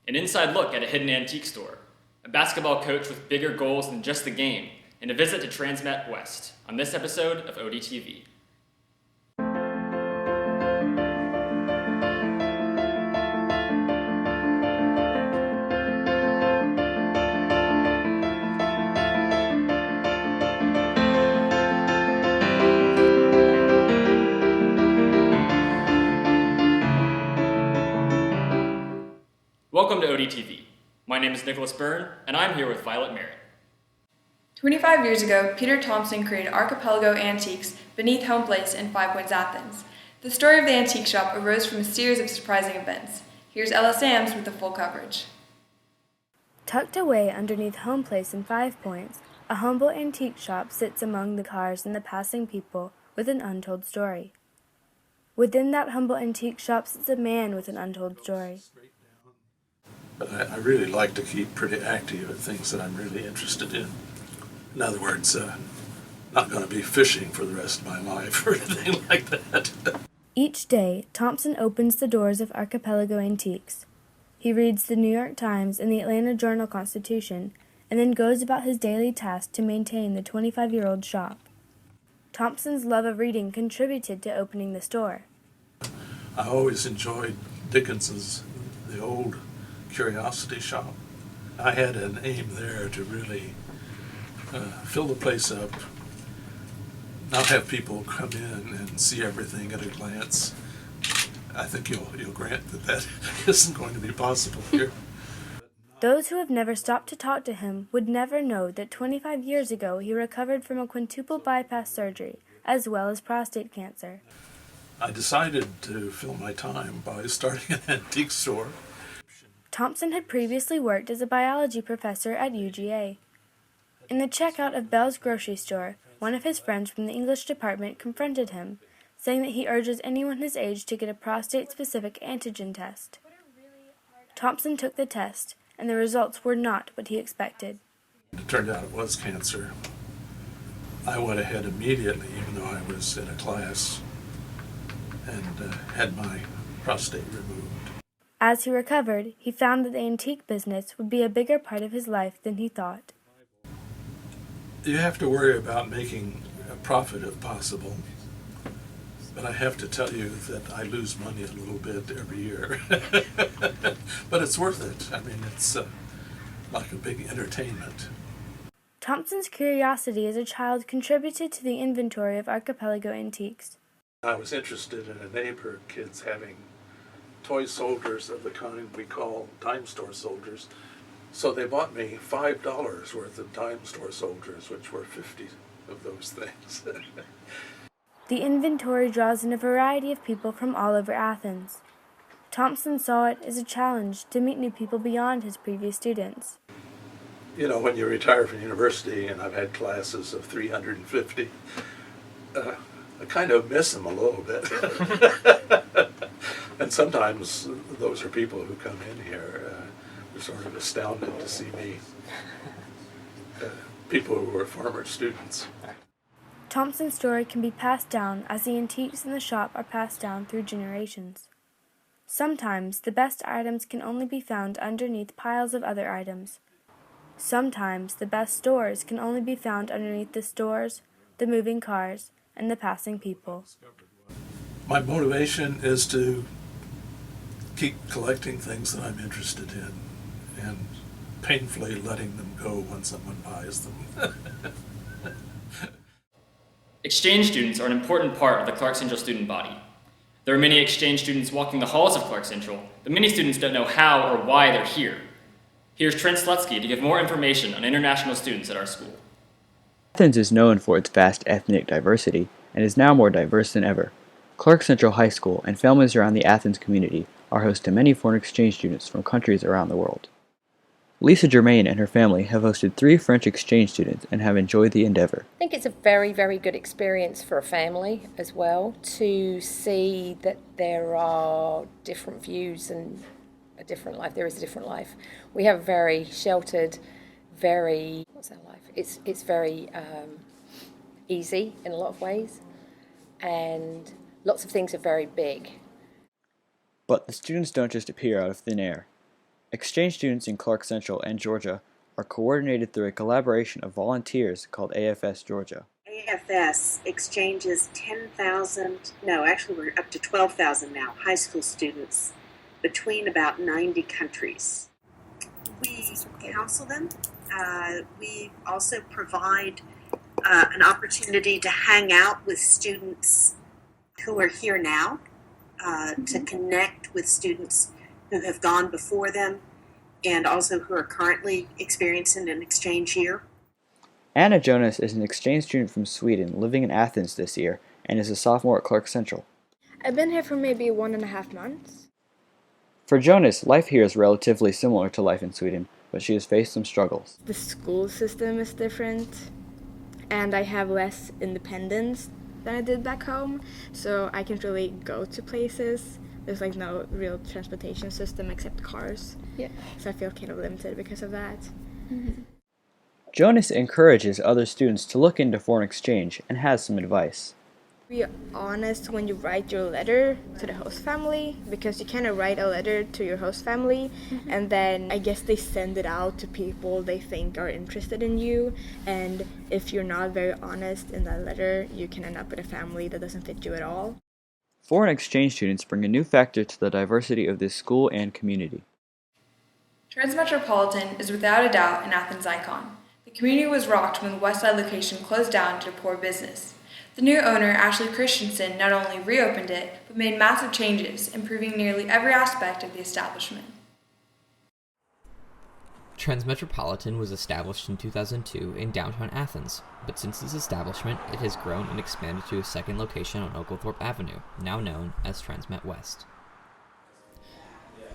an inside look at a hidden antique store, a basketball coach with bigger goals than just the game, and a visit to Transmet West on this episode of ODTV. Welcome to ODTV. My name is Nicholas Byrne, and I'm here with Violet Merritt. 25 years ago, Peter Thompson created Archipelago Antiques beneath Home Place in Five Points, Athens. The story of the antique shop arose from a series of surprising events. Here's Ella Sams with the full coverage. Tucked away underneath Home Place in 5 Points, a humble antique shop sits among the cars and the passing people with an untold story. Within that humble antique shop sits a man with an untold story. But I really like to keep pretty active at things that I'm really interested in. In other words, not going to be fishing for the rest of my life or anything like that. Each day, Thompson opens the doors of Archipelago Antiques. He reads the New York Times and the Atlanta Journal-Constitution, and then goes about his daily task to maintain the 25-year-old shop. Thompson's love of reading contributed to opening the store. I always enjoyed Dickens's The Old Curiosity Shop. I had an aim there to really fill the place up, not have people come in and see everything at a glance. I think you'll grant that isn't going to be possible here. Those who have never stopped to talk to him would never know that 25 years ago he recovered from a quintuple bypass surgery, as well as prostate cancer. I decided to fill my time by starting an antique store. Thompson had previously worked as a biology professor at UGA. In the checkout of Bell's grocery store, one of his friends from the English department confronted him, saying that he urges anyone his age to get a prostate-specific antigen test. Thompson took the test, and the results were not what he expected. It turned out it was cancer. I went ahead immediately, even though I was in a class, and had my prostate removed. As he recovered, he found that the antique business would be a bigger part of his life than he thought. You have to worry about making a profit if possible, but I have to tell you that I lose money a little bit every year. But it's worth it. I mean, it's like a big entertainment. Thompson's curiosity as a child contributed to the inventory of Archipelago Antiques. I was interested in a neighbor of kids having toy soldiers of the kind we call dime store soldiers. So they bought me $5 worth of dime store soldiers, which were 50 of those things. The inventory draws in a variety of people from all over Athens. Thompson saw it as a challenge to meet new people beyond his previous students. You know, when you retire from university, and I've had classes of 350, I kind of miss them a little bit. And sometimes those are people who come in here. They're sort of astounded to see me. People who were former students. Thompson's story can be passed down as the antiques in the shop are passed down through generations. Sometimes the best items can only be found underneath piles of other items. Sometimes the best stores can only be found underneath the stores, the moving cars, and the passing people. My motivation is to keep collecting things that I'm interested in and painfully letting them go when someone buys them. Exchange students are an important part of the Clark Central student body. There are many exchange students walking the halls of Clark Central, but many students don't know how or why they're here. Here's Trent Slutsky to give more information on international students at our school. Athens is known for its vast ethnic diversity and is now more diverse than ever. Clark Central High School and families around the Athens community are host to many foreign exchange students from countries around the world. Lisa Germain and her family have hosted 3 French exchange students and have enjoyed the endeavor. I think it's a very, very good experience for a family as well to see that there are different views and a different life. There is a different life. We have a very sheltered, what's our life? It's very easy in a lot of ways, and lots of things are very big. But the students don't just appear out of thin air. Exchange students in Clark Central and Georgia are coordinated through a collaboration of volunteers called AFS Georgia. AFS exchanges 10,000, no, actually we're up to 12,000 now, high school students between about 90 countries. We counsel them. We also provide an opportunity to hang out with students who are here now, to connect with students who have gone before them and also who are currently experiencing an exchange year. Anna Jonas is an exchange student from Sweden living in Athens this year and is a sophomore at Clark Central. I've been here for maybe 1.5 months. For Jonas, life here is relatively similar to life in Sweden, but she has faced some struggles. The school system is different, and I have less independence than I did back home, so I can't really go to places. There's like no real transportation system except cars. Yeah. So I feel kind of limited because of that. Mm-hmm. Jonas encourages other students to look into foreign exchange and has some advice. Be honest when you write your letter to the host family, because you kind of write a letter to your host family, and then I guess they send it out to people they think are interested in you, and if you're not very honest in that letter, you can end up with a family that doesn't fit you at all. Foreign exchange students bring a new factor to the diversity of this school and community. Transmetropolitan is without a doubt an Athens icon. The community was rocked when the Westside location closed down due to poor business. The new owner, Ashley Christensen, not only reopened it, but made massive changes, improving nearly every aspect of the establishment. Transmetropolitan was established in 2002 in downtown Athens, but since its establishment, it has grown and expanded to a second location on Oglethorpe Avenue, now known as Transmet West.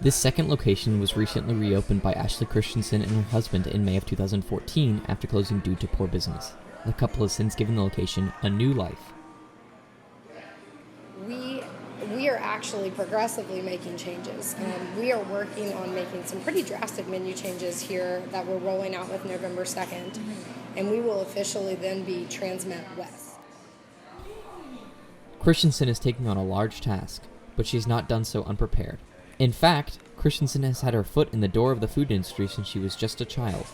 This second location was recently reopened by Ashley Christensen and her husband in May of 2014 after closing due to poor business. The couple has since given the location a new life. We are actually progressively making changes. We are working on making some pretty drastic menu changes here that we're rolling out with November 2nd, and we will officially then be Transmet West. Christensen is taking on a large task, but she has not done so unprepared. In fact, Christensen has had her foot in the door of the food industry since she was just a child.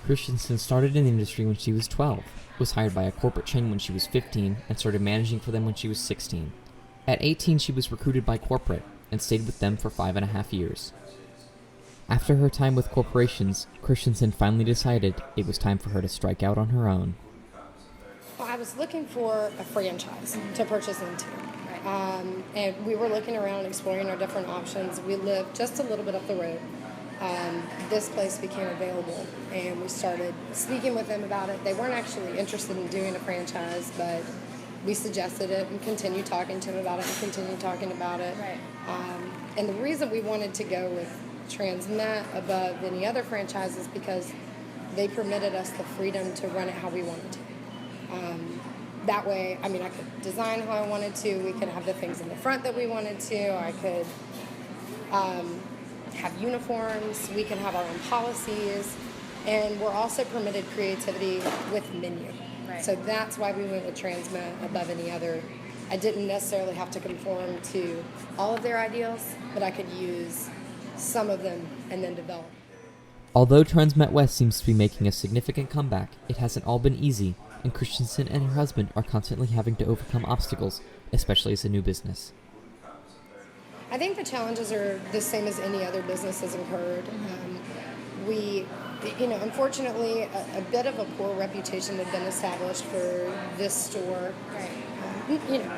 Christensen started in the industry when she was 12, was hired by a corporate chain when she was 15, and started managing for them when she was 16. At 18, she was recruited by corporate and stayed with them for 5.5 years. After her time with corporations, Christensen finally decided it was time for her to strike out on her own. Well, I was looking for a franchise to purchase into. And we were looking around, exploring our different options. We lived just a little bit up the road. This place became available, and we started speaking with them about it. They weren't actually interested in doing a franchise, but we suggested it and continued talking to them about it and continued talking about it. Right. And the reason we wanted to go with Transmet above any other franchise is because they permitted us the freedom to run it how we wanted to. That way, I could design how I wanted to. We could have the things in the front that we wanted to. I could have uniforms. We can have our own policies. And we're also permitted creativity with menu. Right. So that's why we went with Transmet above any other. I didn't necessarily have to conform to all of their ideals, but I could use some of them and then develop. Although Transmet West seems to be making a significant comeback, it hasn't all been easy, and Christensen and her husband are constantly having to overcome obstacles, especially as a new business. I think the challenges are the same as any other business has incurred. Unfortunately, a bit of a poor reputation had been established for this store. Right.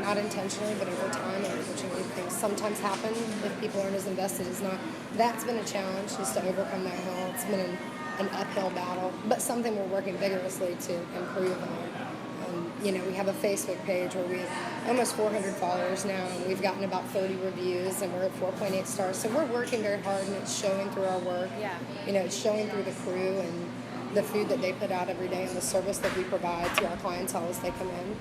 Not intentionally, but over time, unfortunately, things sometimes happen if people aren't as invested as not. That's been a challenge, just to overcome that hill. It's been an uphill battle, but something we're working vigorously to improve on. We have a Facebook page where we have almost 400 followers now, and we've gotten about 30 reviews, and we're at 4.8 stars. So we're working very hard, and it's showing through our work. Yeah. It's showing through the crew and the food that they put out every day and the service that we provide to our clientele as they come in.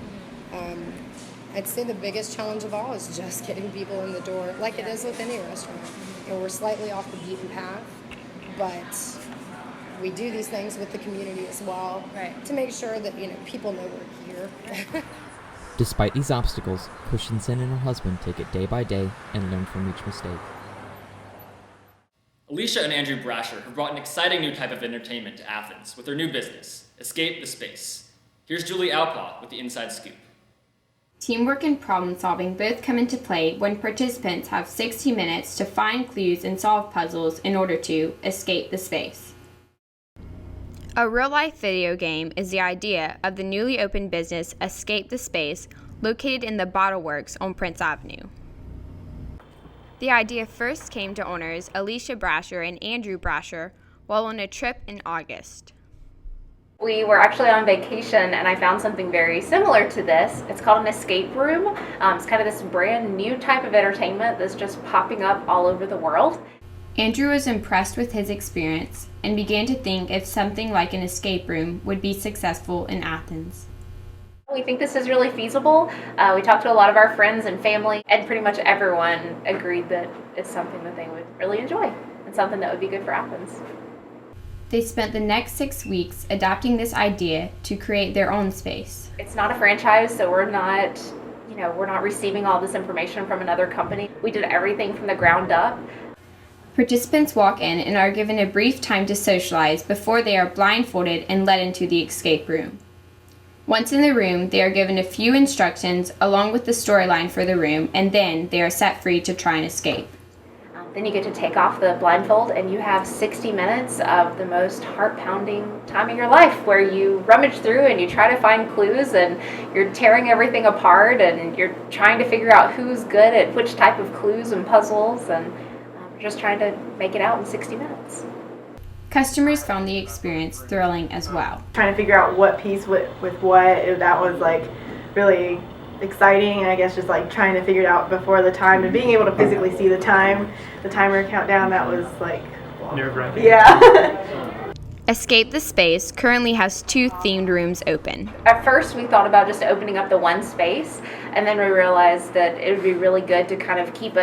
I'd say the biggest challenge of all is just getting people in the door, like it is with any restaurant. We're slightly off the beaten path, but we do these things with the community as well, right, to make sure that people know we're here. Despite these obstacles, Christensen and her husband take it day by day and learn from each mistake. Alicia and Andrew Brasher have brought an exciting new type of entertainment to Athens with their new business, Escape the Space. Here's Julie Alpaugh with the inside scoop. Teamwork and problem-solving both come into play when participants have 60 minutes to find clues and solve puzzles in order to escape the space. A real-life video game is the idea of the newly opened business Escape the Space, located in the Bottle Works on Prince Avenue. The idea first came to owners Alicia Brasher and Andrew Brasher while on a trip in August. We were actually on vacation and I found something very similar to this. It's called an escape room. It's kind of this brand new type of entertainment that's just popping up all over the world. Andrew was impressed with his experience and began to think if something like an escape room would be successful in Athens. We think this is really feasible. We talked to a lot of our friends and family, and pretty much everyone agreed that it's something that they would really enjoy and something that would be good for Athens. They spent the next 6 weeks adapting this idea to create their own space. It's not a franchise, so we're not receiving all this information from another company. We did everything from the ground up. Participants walk in and are given a brief time to socialize before they are blindfolded and led into the escape room. Once in the room, they are given a few instructions along with the storyline for the room, and then they are set free to try and escape. Then you get to take off the blindfold and you have 60 minutes of the most heart-pounding time of your life where you rummage through and you try to find clues and you're tearing everything apart and you're trying to figure out who's good at which type of clues and puzzles, and just trying to make it out in 60 minutes. Customers found the experience thrilling as well. Trying to figure out what piece with what, that was like really exciting, and I guess just like trying to figure it out before the time and being able to physically see the timer countdown, that was like nerve-wracking. Yeah. Escape the Space currently has 2 themed rooms open. At first we thought about just opening up the one space, and then we realized that it would be really good to kind of keep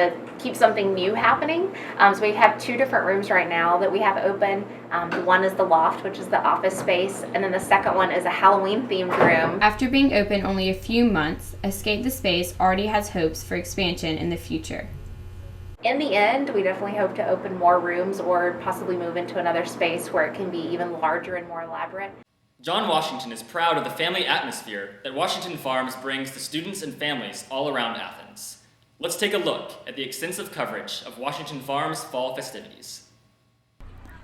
something new happening. So we have 2 different rooms right now that we have open. One is the loft, which is the office space, and then the second one is a Halloween themed room. After being open only a few months, Escape the Space already has hopes for expansion in the future. In the end, we definitely hope to open more rooms or possibly move into another space where it can be even larger and more elaborate. John Washington is proud of the family atmosphere that Washington Farms brings to students and families all around Athens. Let's take a look at the extensive coverage of Washington Farms' fall festivities.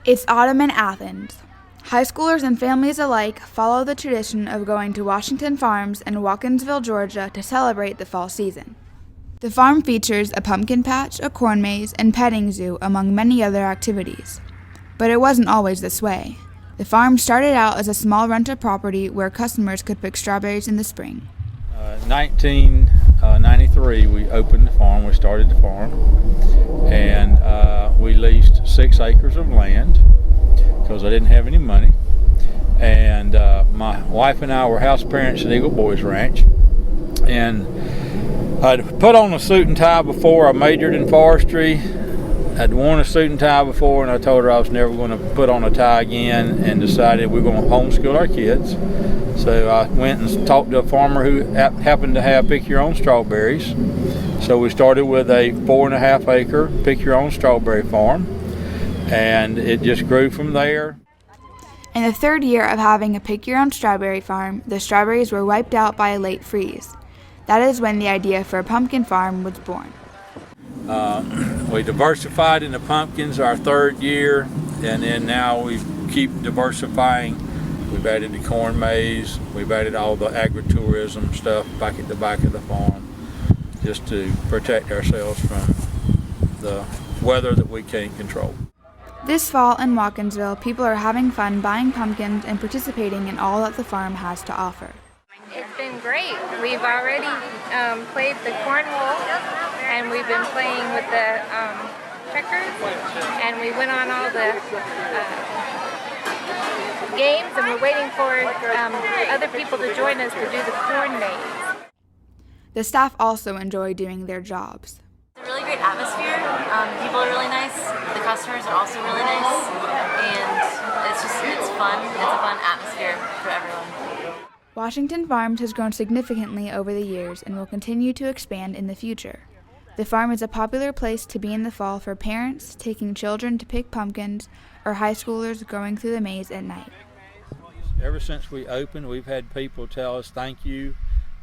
It's autumn in Athens. High schoolers and families alike follow the tradition of going to Washington Farms in Watkinsville, Georgia to celebrate the fall season. The farm features a pumpkin patch, a corn maze, and petting zoo, among many other activities. But it wasn't always this way. The farm started out as a small rental property where customers could pick strawberries in the spring. 1993, we opened the farm. We started the farm, and we leased 6 acres of land because I didn't have any money. And my wife and I were house parents at Eagle Boys Ranch, and I'd put on a suit and tie before. I majored in forestry. I'd worn a suit and tie before, and I told her I was never going to put on a tie again, and decided we're going to homeschool our kids. So I went and talked to a farmer who happened to have pick-your-own strawberries. So we started with a 4.5 acre pick-your-own strawberry farm, and it just grew from there. In the 3rd year of having a pick-your-own strawberry farm, the strawberries were wiped out by a late freeze. That is when the idea for a pumpkin farm was born. We diversified into pumpkins our 3rd year, and then now we keep diversifying. We've added the corn maze, we've added all the agritourism stuff back at the back of the farm, just to protect ourselves from the weather that we can't control. This fall in Watkinsville, people are having fun buying pumpkins and participating in all that the farm has to offer. It's been great. We've already played the cornhole, and we've been playing with the checkers, and we went on all the games, and we're waiting for other people to join us to do the corn maze. The staff also enjoy doing their jobs. It's a really great atmosphere. People are really nice. The customers are also really nice, and it's fun. It's a fun atmosphere for everyone. Washington Farms has grown significantly over the years and will continue to expand in the future. The farm is a popular place to be in the fall for parents taking children to pick pumpkins or high schoolers going through the maze at night. Ever since we opened, we've had people tell us thank you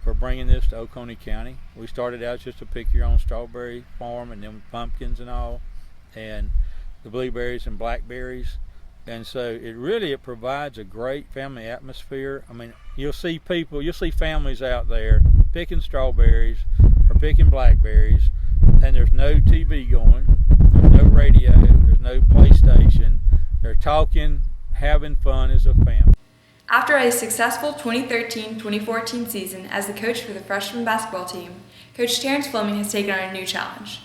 for bringing this to Oconee County. We started out just to pick your own strawberry farm and then pumpkins and all, and the blueberries and blackberries. And so it provides a great family atmosphere. I mean, you'll see families out there picking strawberries or picking blackberries, and there's no TV going, there's no radio, there's no PlayStation. They're talking, having fun as a family. After a successful 2013-2014 season as the coach for the freshman basketball team, Coach Terrence Fleming has taken on a new challenge.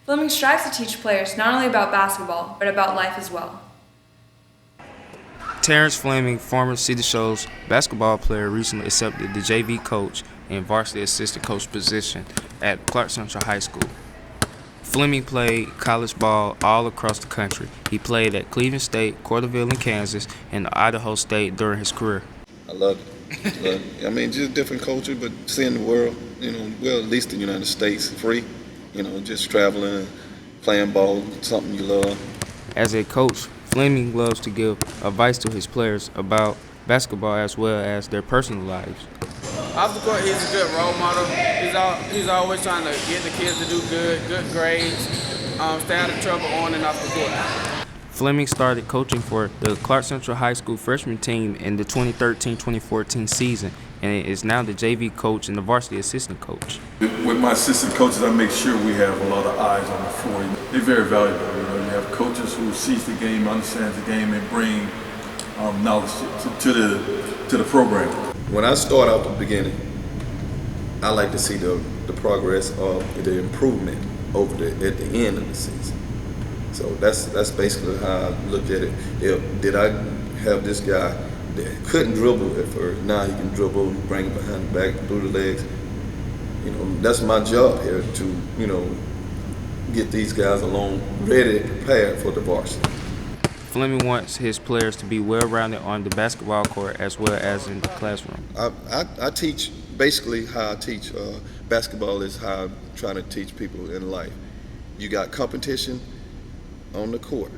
Fleming strives to teach players not only about basketball, but about life as well. Terrence Fleming, former City Shows basketball player, recently accepted the JV coach and varsity assistant coach position at Clark Central High School. Fleming played college ball all across the country. He played at Cleveland State, Corderville in Kansas, and Idaho State during his career. I love it. I mean, just different culture, but seeing the world, well, at least the United States, free, just traveling and playing ball, something you love. As a coach, Fleming loves to give advice to his players about basketball as well as their personal lives. Off the court, he's a good role model. He's always trying to get the kids to do good grades, stay out of trouble on and off the court. Fleming started coaching for the Clark Central High School freshman team in the 2013-2014 season, and is now the JV coach and the varsity assistant coach. With my assistant coaches, I make sure we have a lot of eyes on the floor. They're very valuable. You have coaches who sees the game, understands the game, and bring knowledge to the program. When I start out the beginning, I like to see the progress of the improvement at the end of the season. So that's basically how I look at it. Did I have this guy that couldn't dribble at first? Now he can dribble, bring it behind the back, through the legs. That's my job here to, get these guys along ready and prepared for the varsity. Fleming wants his players to be well-rounded on the basketball court as well as in the classroom. I teach, basically how I teach basketball is how I'm trying to teach people in life. You got competition on the court.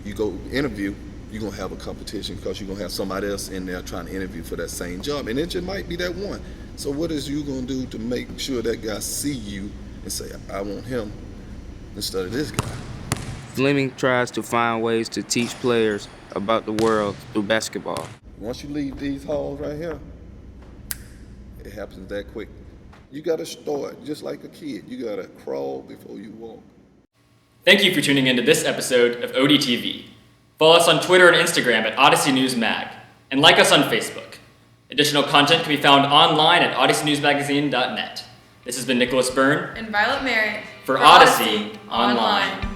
You go interview, you're going to have a competition because you're going to have somebody else in there trying to interview for that same job. And it just might be that one. So what is you going to do to make sure that guy see you and say, I want him instead of this guy? Fleming tries to find ways to teach players about the world through basketball. Once you leave these halls right here, it happens that quick. You got to start just like a kid. You got to crawl before you walk. Thank you for tuning in to this episode of ODTV. Follow us on Twitter and Instagram at Odyssey News Mag, and like us on Facebook. Additional content can be found online at odysseynewsmagazine.net. This has been Nicholas Byrne and Violet Merritt for Odyssey Online.